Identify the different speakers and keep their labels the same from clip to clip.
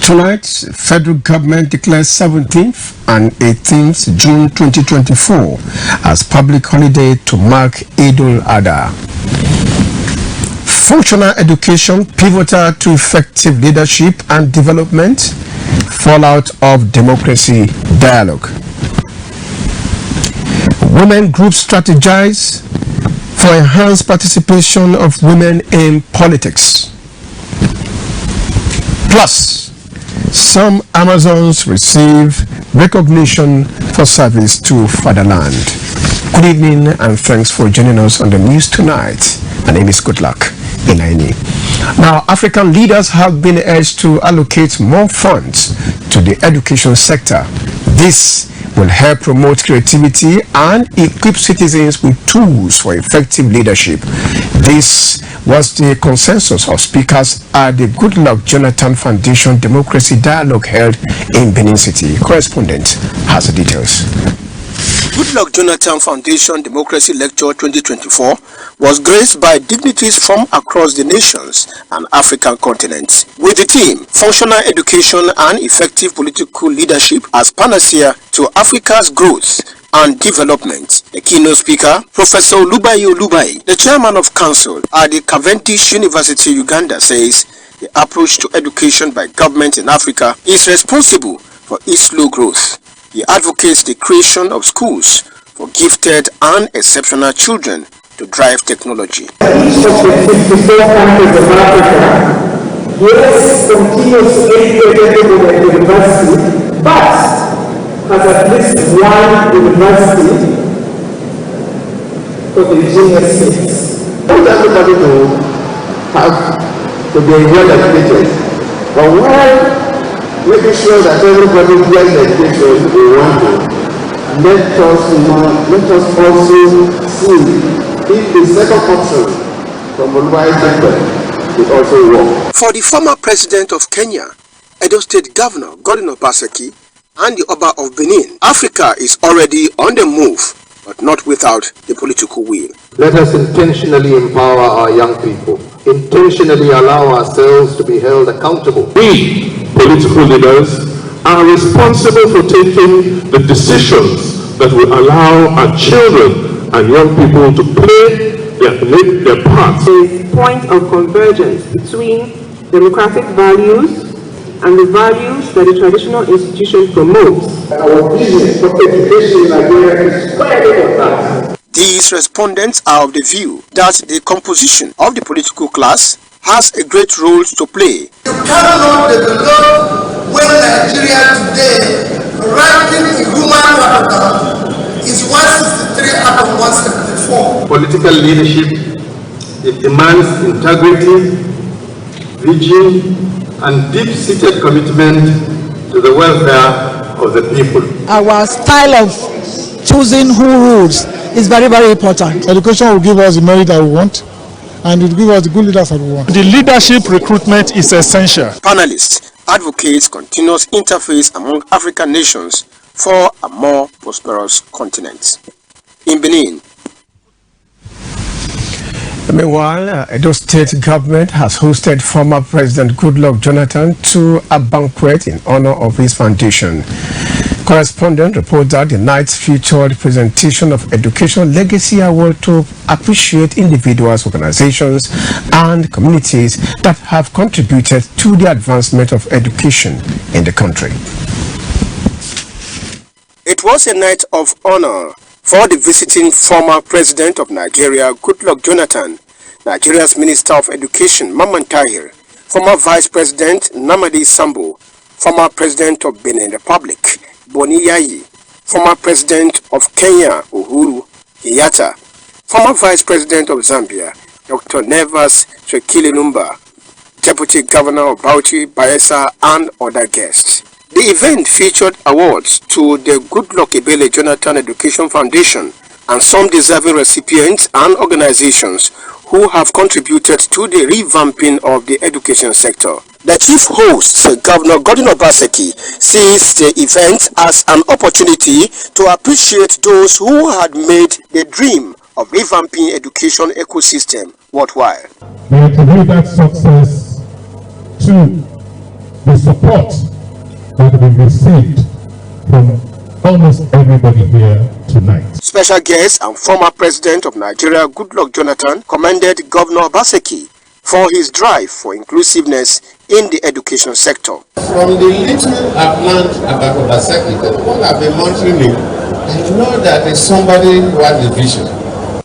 Speaker 1: Tonight, federal government declares 17th and 18th June 2024 as public holiday to mark Eid-ul-Adha. Functional education pivotal to effective leadership and development. Fallout of democracy dialogue. Women groups strategize for enhanced participation of women in politics. Plus, some Amazons receive recognition for service to fatherland. Good evening and thanks for joining us on the news tonight. My name is Goodluck Inaini. Now, African leaders have been urged to allocate more funds to the education sector. This will help promote creativity and equip citizens with tools for effective leadership. This was the consensus of speakers at the Goodluck Jonathan Foundation Democracy Dialogue held in Benin City. Correspondent has the details.
Speaker 2: Goodluck Jonathan Foundation Democracy Lecture 2024 was graced by dignitaries from across the nations and African continent, with the theme Functional Education and Effective Political Leadership as Panacea to Africa's Growth and Development. The keynote speaker, Professor Olubayi, the chairman of council at the Cavendish University, Uganda, says the approach to education by government in Africa is responsible for its slow growth. He advocates the creation of schools for gifted and exceptional children to drive technology.
Speaker 3: Each of the 54 countries of Africa, yes, continues to educate people at university, but has at least one university for the junior states. I want everybody to be well educated, but while making sure that everybody gets the education we want to, let us also see if the second option from Olubayi will also work.
Speaker 2: For the former president of Kenya, Edo State Governor Godwin Obaseki, and the Oba of Benin, Africa is already on the move, but not without the political will.
Speaker 4: Let us intentionally empower our young people, intentionally allow ourselves to be held accountable.
Speaker 5: We, political leaders, are responsible for taking the decisions that will allow our children and young people to play their part.
Speaker 6: A point of convergence between democratic values and the values that the traditional institution promotes.
Speaker 3: Our vision for education in Nigeria is quite of that.
Speaker 2: These respondents are of the view that the composition of the political class has a great role to play.
Speaker 7: You cannot develop when Nigeria today, ranking in human capital, is 163 out of 174.
Speaker 4: Political leadership, it demands integrity, vision, and deep-seated commitment to the welfare of the people.
Speaker 8: Our style of choosing who rules is very, very important.
Speaker 9: Education will give us the merit that we want, and it will give us the good leaders that we want.
Speaker 10: The leadership recruitment is essential.
Speaker 2: Panelists advocates continuous interface among African nations for a more prosperous continent. In Benin.
Speaker 1: Meanwhile, Edo State government has hosted former President Goodluck Jonathan to a banquet in honor of his foundation. Correspondent reports that the night featured presentation of Education Legacy Award to appreciate individuals, organizations, and communities that have contributed to the advancement of education in the country.
Speaker 2: It was a night of honor for the visiting former president of Nigeria, Goodluck Jonathan, Nigeria's Minister of Education, Mamman Tahir, former Vice President Namadi Sambo, former President of Benin Republic, Boni Yayi, former President of Kenya, Uhuru Kenyatta, former Vice President of Zambia, Dr. Nevas Shekili Numba, Deputy Governor of Bauchi, Bayelsa, and other guests. The event featured awards to the Goodluck Ebele Jonathan Education Foundation and some deserving recipients and organizations who have contributed to the revamping of the education sector. The chief host, Governor Godwin Obaseki, sees the event as an opportunity to appreciate those who had made the dream of revamping education ecosystem worthwhile.
Speaker 9: We attribute that success to
Speaker 5: the support that we've received from almost everybody here tonight.
Speaker 2: Special guest and former president of Nigeria, Goodluck Jonathan, commended Governor Obaseki for his drive for inclusiveness in the education sector.
Speaker 3: From the little I've learned about Obaseki, the one I've been monitoring him, I know that there's somebody who has a vision.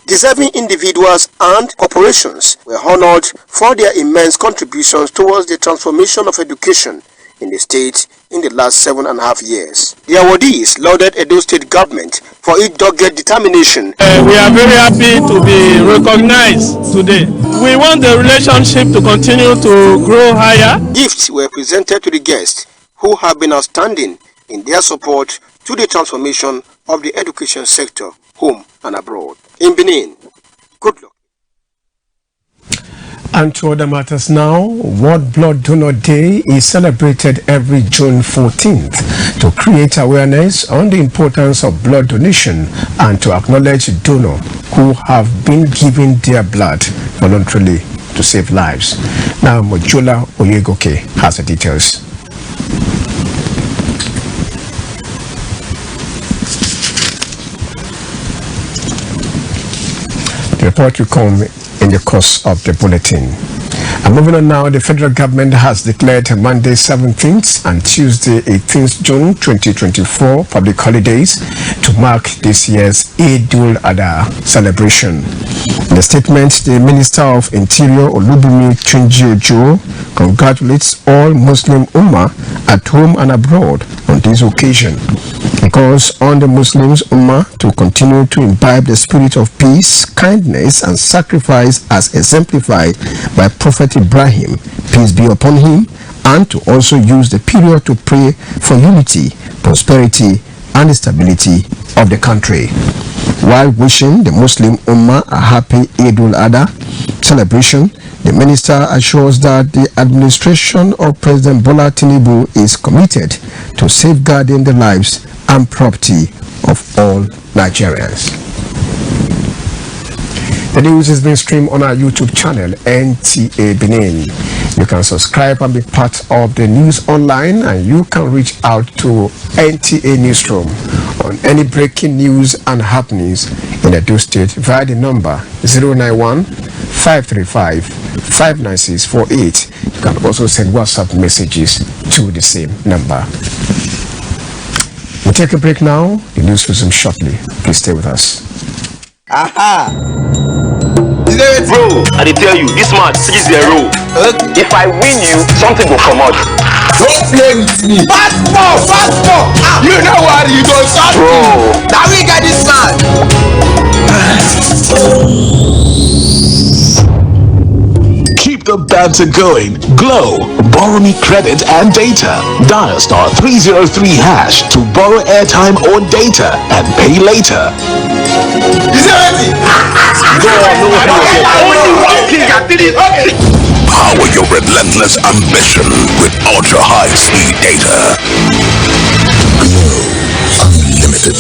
Speaker 2: Deserving individuals and corporations were honored for their immense contributions towards the transformation of education in the state in the last 7.5 years. The awardees lauded Edo State government for its dogged determination.
Speaker 10: We are very happy to be recognized today. We want the relationship to continue to grow higher.
Speaker 2: Gifts were presented to the guests who have been outstanding in their support to the transformation of the education sector, home and abroad. In Benin, good luck.
Speaker 1: And to other matters now, World Blood Donor Day is celebrated every June 14th to create awareness on the importance of blood donation and to acknowledge donors who have been giving their blood voluntarily to save lives. Now, Mojola Oyegoke has the details. The report will come in the course of the bulletin. And moving on now, the federal government has declared Monday 17th and Tuesday 18th June 2024 public holidays to mark this year's Eid-ul-Adha celebration. In the statement, the Minister of Interior Olubunmi Tunji-Ojo congratulates all Muslim Ummah at home and abroad on this occasion. He calls on the Muslims Ummah to continue to imbibe the spirit of peace, kindness and sacrifice as exemplified by Prophet Ibrahim, peace be upon him, and to also use the period to pray for unity, prosperity and the stability of the country. While wishing the Muslim Ummah a happy Eid-ul-Adha celebration, the minister assures that the administration of President Bola Tinubu is committed to safeguarding the lives and property of all Nigerians. The news is being streamed on our YouTube channel, NTA Benin. You can subscribe and be part of the news online, and you can reach out to NTA Newsroom on any breaking news and happenings in Edo State via the number 091-535-59648. You can also send WhatsApp messages to the same number. We'll take a break now. The news resumes shortly. Please stay with us.
Speaker 11: Aha! Bro, I tell you, this match 3-0. If I win you, something will come out.
Speaker 7: Don't play with me. Fast ball. You know what? You don't stop.
Speaker 11: Bro,
Speaker 7: now we got this man.
Speaker 12: Keep the banter going. Glow. Borrow me credit and data. Dial *303# to borrow airtime or data and pay later.
Speaker 7: Is it ready?
Speaker 11: only one king at it.
Speaker 12: Power your relentless ambition with ultra high speed data. Glow Unlimited.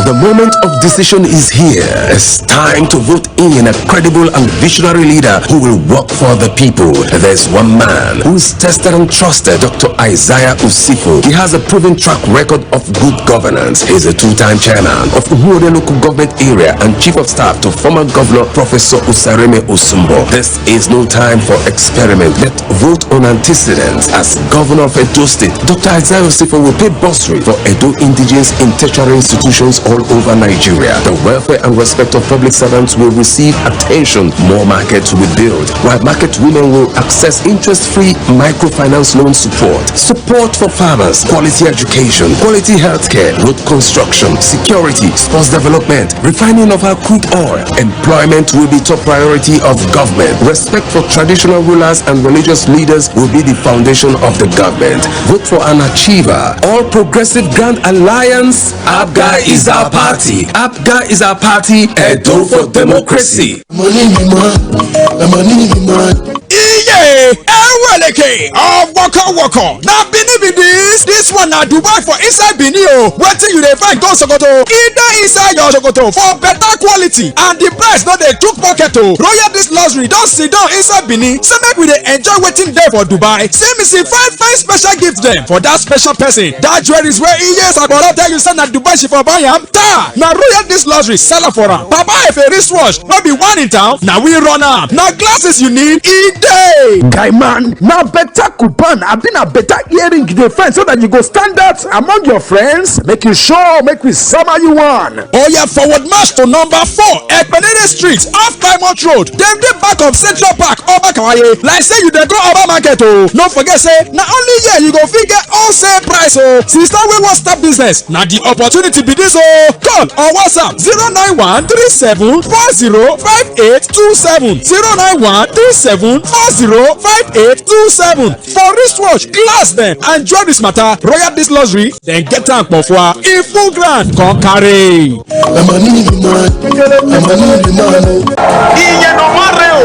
Speaker 12: The moment of decision is here. It's time to vote in a credible and visionary leader who will work for the people. There's one man who's tested and trusted, Dr. Isaiah Usifo. He has a proven track record of good governance. He's a two-time chairman of Uhuode local government area and chief of staff to former governor Professor Usareme Osumbo. This is no time for experiment. Let's vote on antecedents. As governor of Edo State, Dr. Isaiah Usifo will pay bursary for Edo indigenes in tertiary institutions all over Nigeria. The welfare and respect of public servants will receive attention. More markets will build, while market women will access interest-free microfinance loan support. Support for farmers, quality education, quality healthcare, road construction, security, sports development, refining of our crude oil. Employment will be top priority of government. Respect for traditional rulers and religious leaders will be the foundation of the government. Vote for an achiever. All Progressive Grand Alliance. APGA is our party. APGA is our party. Edo for democracy.
Speaker 7: Money be man. The money be man.
Speaker 12: Yeah!
Speaker 13: Eweleke of Waka. Now Benin this one na Dubai for inside Benin o. Wetin you dey find go Sokoto? E dey inside your Sokoto for better quality and the price no dey chook pocket o. Royal this luxury don sit down inside Benin say make we dey enjoy wetin dey for Dubai. Say me see fine special gift dem for that special person. That jewelry wey iye sagbara tell you say na Dubai she for buy am. Na Royal this luxury sell am for am. Papa if a wristwatch no be one in town, na we run am. Na glasses you need, e dey.
Speaker 14: Guy man, na better coupon abi na better earring you dey find so that you go stand out among your friends. Make you show, make we summer you one.
Speaker 13: Oh yeah, forward march to number 4 Ekpenene Street off Plymouth Road. Dem dey back of Central Park, Obakawaye. Like say you dey go Oba Market o. No forget say na only here you go fit get wholesale price o. Sister wey wan start business, na the opportunity be this o. Call or WhatsApp 09137405827 09137405827. For wristwatch, glass dem and jewelry matter, Royal this luxury dem get am kpofua in full grand come carry.
Speaker 11: Iye no mare o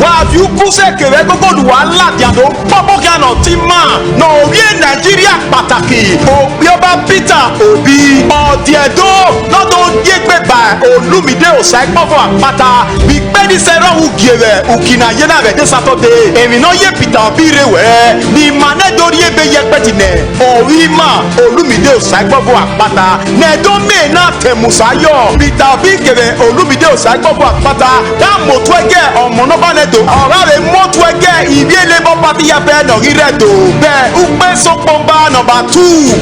Speaker 11: wa ju kuse kere gbogbo luwa ladiado popo kana ti ma no wie Nigeria pàtàkì Obi Oba Peter Obi odiedo no don yegbe ba Olumide Osaigbo for apata bi pe ni sero ugiere ukina ye na be de Saturday emi no ye Peter Obi rewe ni mane dori ebe ye petine Owi ma Olumide Osaigbo for apata ne don me na temusayo Peter Obi kere Olumide Osaigbo for apata da motwege omonobanedo orare motwege ibi Labour Party ya be no riredo be upe sopomba number 2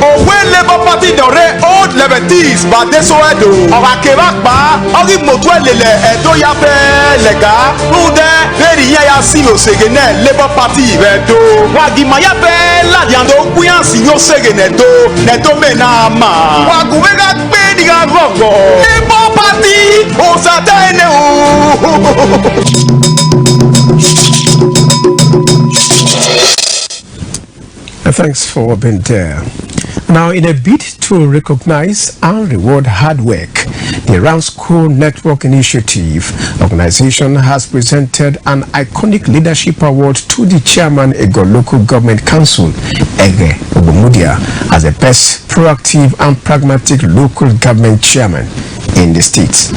Speaker 11: owe Labour Party dore old liberties badeso edo orakeba pa ori motwelele edo ya be lega nude beri ya si osegene Labour Party redo wagima ya be ladiando kuyansi yo segene do nedo mena ma waguwega gbe diga rogo Labour Party osatene o.
Speaker 1: Thanks for being there. Now, in a bid to recognize and reward hard work, the Ramsco Network Initiative organization has presented an iconic leadership award to the chairman Ego Local Government Council, Ege Obomudia, as the best proactive and pragmatic local government chairman in the state.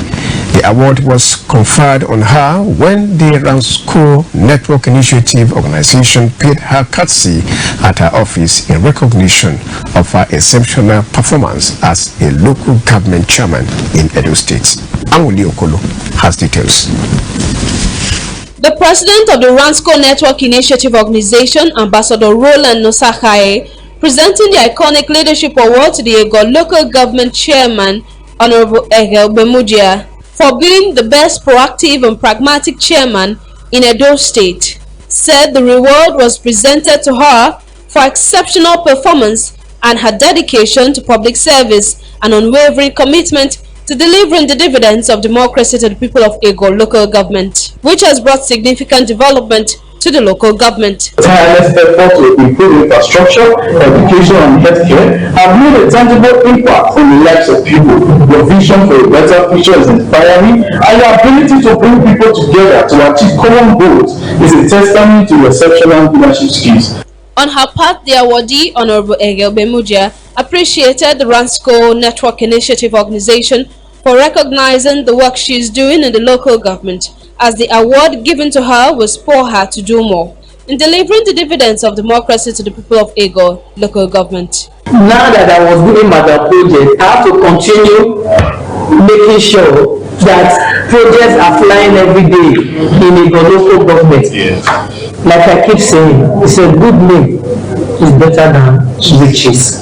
Speaker 1: The award was conferred on her when the Ramsco Network Initiative organization paid her courtesy at her office in recognition of her exceptional performance as a local government chairman in Edo State. Anwuli Okolo has details.
Speaker 15: The president of the Ramsco Network Initiative organization, Ambassador Roland Nosakaye, presenting the iconic leadership award to the Ego local government chairman, Honorable Ege Obemudia, for being the best proactive and pragmatic chairman in Edo State, said the reward was presented to her for exceptional performance and her dedication to public service and unwavering commitment to delivering the dividends of democracy to the people of Ego local government, which has brought significant development to the local government.
Speaker 16: Tireless effort to improve infrastructure, education and healthcare have made a tangible impact on the lives of people. Your vision for a better future is inspiring, and your ability to bring people together to achieve common goals is a testament to your exceptional leadership skills.
Speaker 15: On her part, the awardee, Honorable Ege Obemudia, appreciated the Ramsco Network Initiative organization for recognizing the work she is doing in the local government, as the award given to her will spur her to do more in delivering the dividends of democracy to the people of Ego local government.
Speaker 16: Now that I was doing my project, I have to continue making sure that projects are flying every day in Ego local government. Yes. Like I keep saying, it's a good name is better than riches.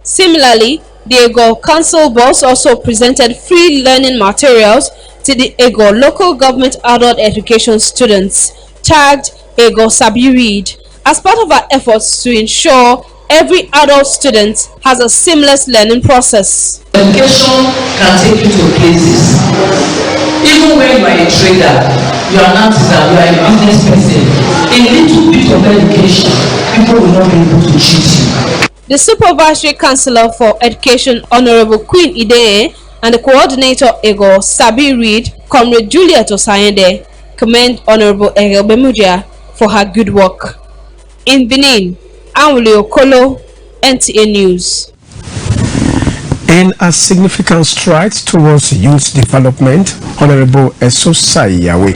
Speaker 15: Similarly, the Ego Council boss also presented free learning materials to the Ego local government adult education students, tagged Ego Sabi Read, as part of our efforts to ensure every adult student has a seamless learning process.
Speaker 17: Education can take you to places. Even when you are a trader, you are an artisan, you are a business person, a little bit of education, people will not be able to cheat you.
Speaker 15: The Supervisory Councillor for Education, Honorable Queen Ideye, and the coordinator Ego Sabi Read, Comrade Juliet Osayende, commend Honorable Ege Obemudia for her good work. In Benin, Anwule Okolo, NTA News.
Speaker 1: In a significant stride towards youth development, Honorable Esosa Iyawe,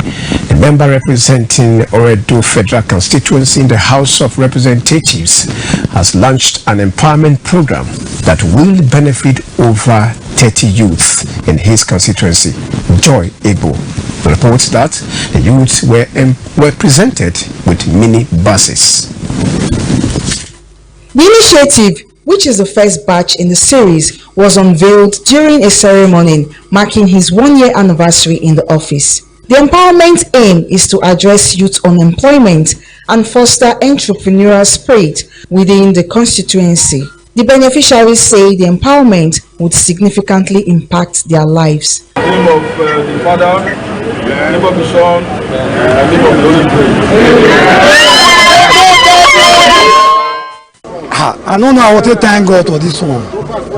Speaker 1: the member representing Oredo Federal Constituency in the House of Representatives, has launched an empowerment program that will benefit over 30 youths in his constituency. Joy Ebo reports that the youths were presented with mini buses.
Speaker 18: The initiative, which is the first batch in the series, was unveiled during a ceremony marking his one-year anniversary in the office. The empowerment aim is to address youth unemployment and foster entrepreneurial spirit within the constituency. The beneficiaries say the empowerment would significantly impact their lives.
Speaker 19: In the name of the Father, in the name of the Son, and in the name of the Holy Spirit.
Speaker 20: I don't know how to thank God for this one.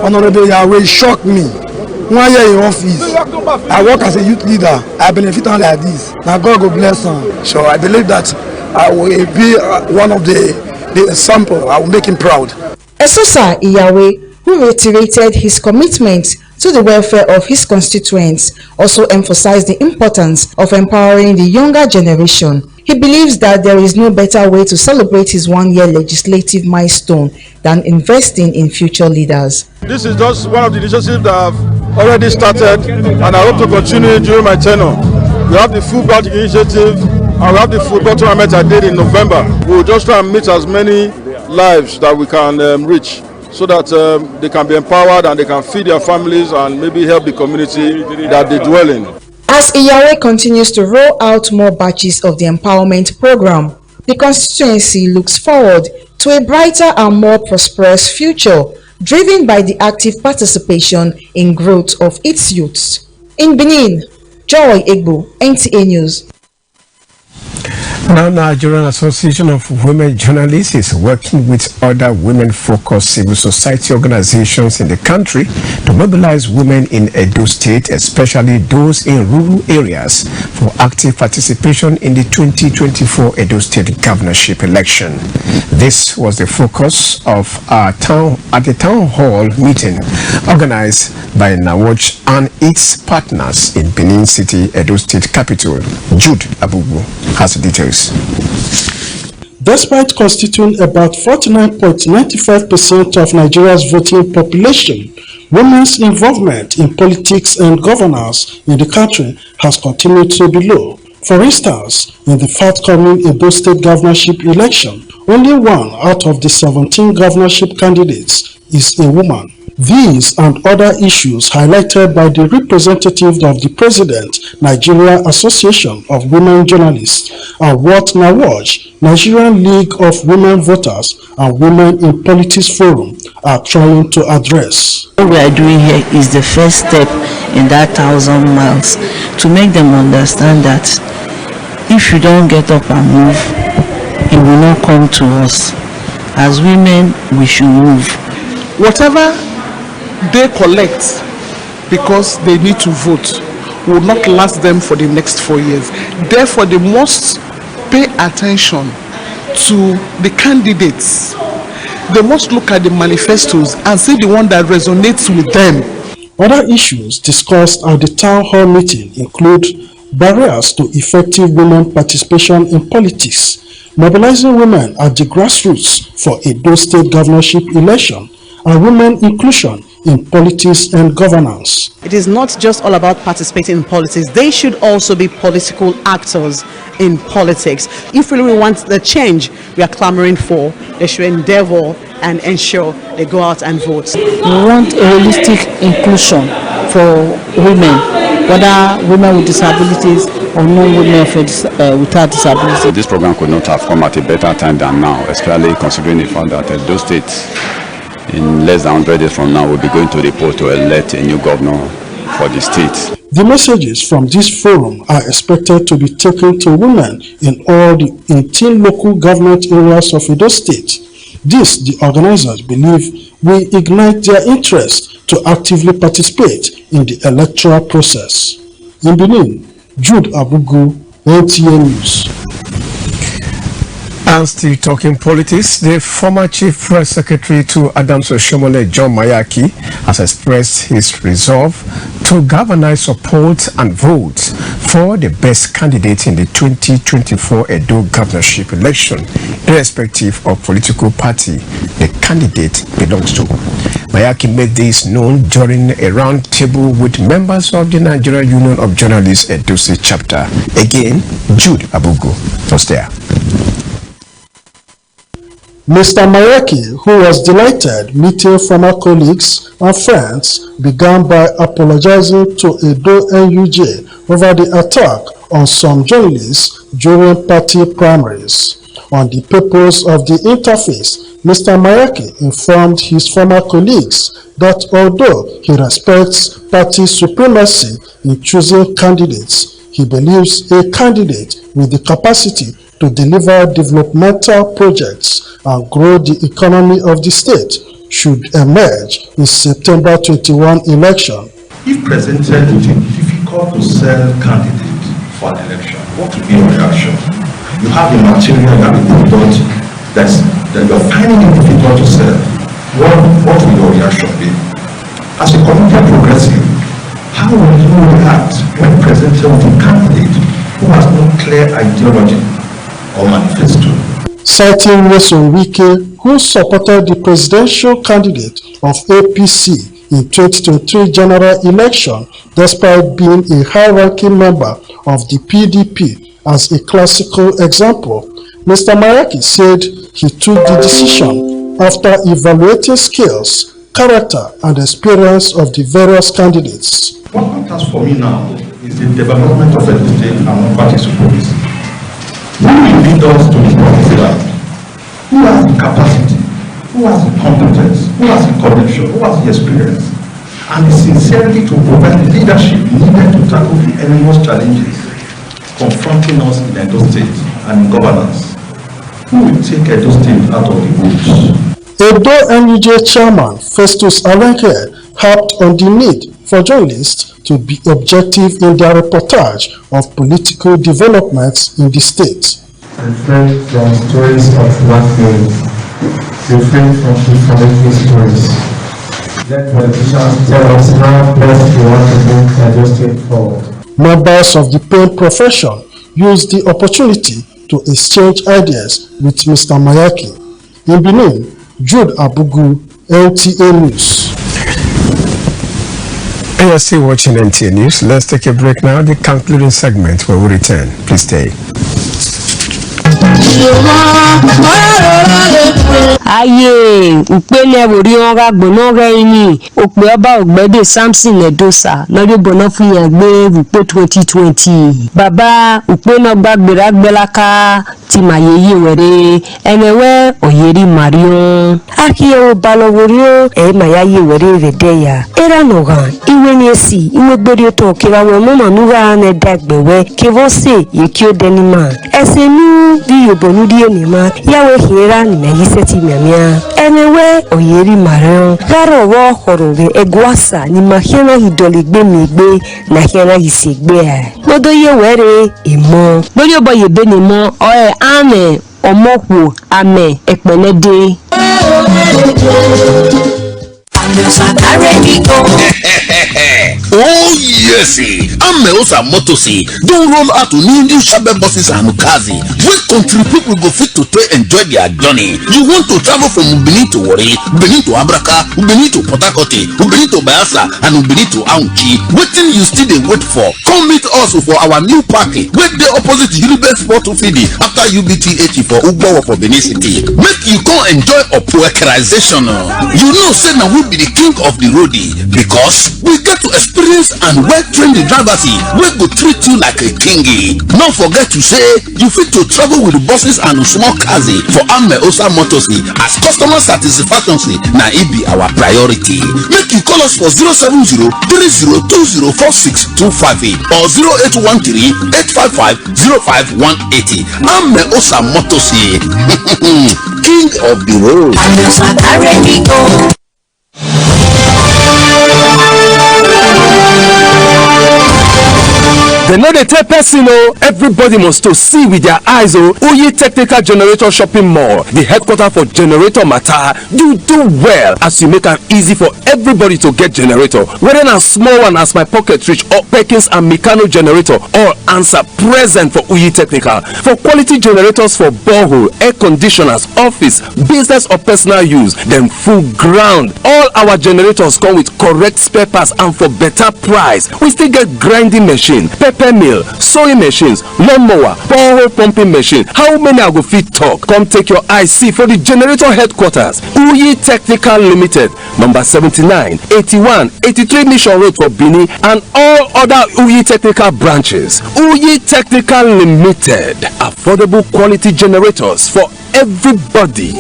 Speaker 20: Honorable Yahweh shocked me. 1 year in office, I work as a youth leader. I benefit on like this. Now God will bless him. So I believe that I will be one of the example. I will make him proud.
Speaker 18: Esosa Iyawe, who reiterated his commitment to the welfare of his constituents, also emphasized the importance of empowering the younger generation. He believes that there is no better way to celebrate his one-year legislative milestone than investing in future leaders.
Speaker 19: This is just one of the initiatives that I've already started, and I hope to continue during my tenure. We have the food bank initiative, and we have the football tournament I did in November. We will just try and meet as many lives that we can reach, so that they can be empowered and they can feed their families and maybe help the community that they dwell in.
Speaker 18: As Iyawe continues to roll out more batches of the empowerment program, the constituency looks forward to a brighter and more prosperous future, driven by the active participation in growth of its youths. In Benin, Joy Egbo, NTA News.
Speaker 1: Now, Nigerian Association of Women Journalists is working with other women-focused civil society organizations in the country to mobilize women in Edo State, especially those in rural areas, for active participation in the 2024 Edo State governorship election. This was the focus of our at the town hall meeting organized by NAWAJ and its partners in Benin City, Edo State capital. Jude Abubu has the details.
Speaker 21: Despite constituting about 49.95% of Nigeria's voting population, women's involvement in politics and governance in the country has continued to be low. For instance, in the forthcoming Edo State governorship election, only 1 out of the 17 governorship candidates is a woman. These and other issues highlighted by the representative of the President, Nigeria Association of Women Journalists, are what NAWAJ, Nigerian League of Women Voters and Women in Politics Forum, are trying to address.
Speaker 22: What we are doing here is the first step in that 1,000 miles to make them understand that if you don't get up and move, it will not come to us. As women, we should move.
Speaker 23: Whatever they collect because they need to vote will not last them for the next 4 years. Therefore, they must pay attention to the candidates. They must look at the manifestos and see the one that resonates with them.
Speaker 21: Other issues discussed at the town hall meeting include barriers to effective women participation in politics, mobilizing women at the grassroots for a Edo State governorship election, and women inclusion in politics and governance.
Speaker 24: It is not just all about participating in politics. They should also be political actors in politics. If we really want the change we are clamoring for, they should endeavor and ensure they go out and vote.
Speaker 22: We want a holistic inclusion for women, whether women with disabilities or non-women without disabilities.
Speaker 25: This program could not have come at a better time than now, especially considering the fact that those states in less than 100 days from now will be going to the poll to elect a new governor for the state.
Speaker 21: The messages from this forum are expected to be taken to women in all the 18 local government areas of Edo State. This, the organizers believe, will ignite their interest to actively participate in the electoral process. In Benin, Jude Abugu, NTA News.
Speaker 1: And still talking politics, the former Chief Press Secretary to Adams Oshomole, John Mayaki, has expressed his resolve to galvanize support and vote for the best candidate in the 2024 Edo governorship election, irrespective of political party the candidate belongs to. Mayaki made this known during a round table with members of the Nigeria Union of Journalists Edo State chapter. Again, Jude Abugu was there.
Speaker 21: Mr. Mayaki, who was delighted meeting former colleagues and friends, began by apologizing to Edo NUJ over the attack on some journalists during party primaries. On the purpose of the interface, Mr. Mayaki informed his former colleagues that although he respects party supremacy in choosing candidates, he believes a candidate with the capacity to deliver developmental projects and grow the economy of the state should emerge in September 21 election.
Speaker 4: If presented with a difficult to sell candidate for an election, what would be your reaction? You have a material, you have a product that you're finding it difficult to sell. What will your reaction be? As a committed progressive, how will you react when presented with a candidate who has no clear ideology or manifesto?
Speaker 21: Citing Nyesom Wike, who supported the presidential candidate of APC in 2023 general election despite being a high-ranking member of the PDP as a classical example, Mr. Mayaki said he took the decision after evaluating skills, character, and experience of the various candidates.
Speaker 4: What matters for me now is the development of the state and non-party supremacy. Who will lead us to the promised land? Who has the capacity? Who has the competence? Who has the connection? Who has the experience? And the sincerity to provide the leadership needed to tackle the enormous challenges confronting us in Edo State and in governance. Who will take Edo State out of the woods?
Speaker 21: Edo NUJ chairman Festus Alenke harped on the need for journalists to be objective in their reportage of political developments in the state.
Speaker 5: Refrain from stories of blackmail. Refrain from informative stories. Let politicians tell us how best we want to move Edo State forward.
Speaker 21: Members of the paint profession used the opportunity to exchange ideas with Mr. Mayaki. In Benin, Jude Abugu, NTA News.
Speaker 1: And you're still watching NTA News. Let's take a break now. The concluding segment where we return. Please stay.
Speaker 6: Aye, upele woriora gbonore ini ope oba ogbede Samson Edosa lori bono fun yan gbe upo 2020 baba upele gbagbera gbelaka ti mayeye were enewe oyeri marion akiye o baloworio mayaye were redeya era noga iwe ni esi iwe gberi to kira won mo nuga na dagbewe kevose yekio denima esenu di yobonu di enima yawe hera ni na yiseti miamia enewe oyeri marion garo wo horove egwasa ni mahiana hidoligbe migbe na hiana hisegbe modo ye were imo bori obo ye benimo ane omokwu ame ekpenede
Speaker 8: Oh yes, Ameosa Motosi don't roll out to new Shabe buses and Ukazi. Where country people go fit to enjoy their journey. You want to travel from Benin to Wari, Benin to Abraka, Benin to Port Harcourt, Benin to Bayelsa, and Benin to Aunchi. Waiting you still they wait for. Come meet us for our new party. Wait the opposite Unibet Sport Fidi after UBT 80 for Ugbo for Benin City. Make you come enjoy a poekerization. You know, say now we be the king of the roadie because we get to experience and well-trained drivers wey go treat you like a king. Don't forget to say you fit to travel with buses and small cars for Ameosa Motors as customer satisfaction na it be our priority. Make you call us for 070-3020-4625 or 0813-855-05180. Ameosa Motors, king of the road.
Speaker 12: They know they tell person, everybody must to see with their eyes. Uyi Technical Generator Shopping Mall, the headquarters for generator matter. You do well as you make it easy for everybody to get generator. Whether a small one as my pocket reach or Perkins and Meccano generator, all answer present for Uyi Technical. For quality generators for borehole, air conditioners, office, business or personal use, then full ground. All our generators come with correct spare parts and for better price. We still get grinding machine, pepper mill, sewing machines, lawnmower, borehole pumping machine. How many I go fit talk? Come take your IC for the generator headquarters. Uyi Technical Limited, number 79, 81, 83 Mission Road for Benin and all other Uyi Technical branches. Uyi Technical Limited, affordable quality generators for everybody.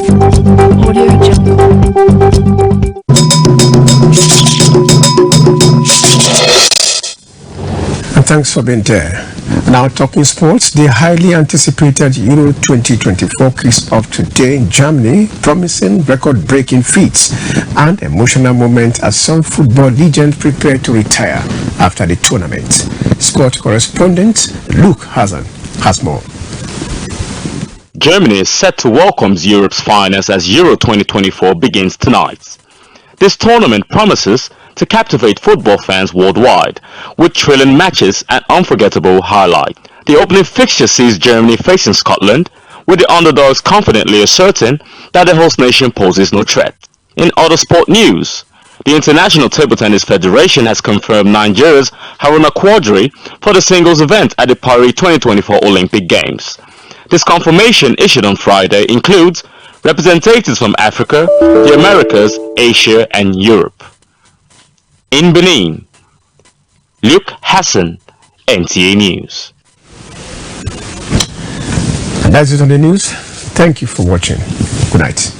Speaker 1: And thanks for being there. Now talking sports, the highly anticipated Euro 2024 kicks off today in Germany, promising record-breaking feats and emotional moments as some football legends prepare to retire after the tournament. Sport correspondent Luke Hazan has more.
Speaker 2: Germany is set to welcome Europe's finals as Euro 2024 begins tonight. This tournament promises to captivate football fans worldwide with thrilling matches and unforgettable highlights. The opening fixture sees Germany facing Scotland, with the underdogs confidently asserting that the host nation poses no threat. In other sport news, the International Table Tennis Federation has confirmed Nigeria's Haruna Quadri for the singles event at the Paris 2024 Olympic Games. This confirmation issued on Friday includes representatives from Africa, the Americas, Asia and Europe. In Benin, Luke Hassan, NTA News.
Speaker 1: And that's it on the news. Thank you for watching. Good night.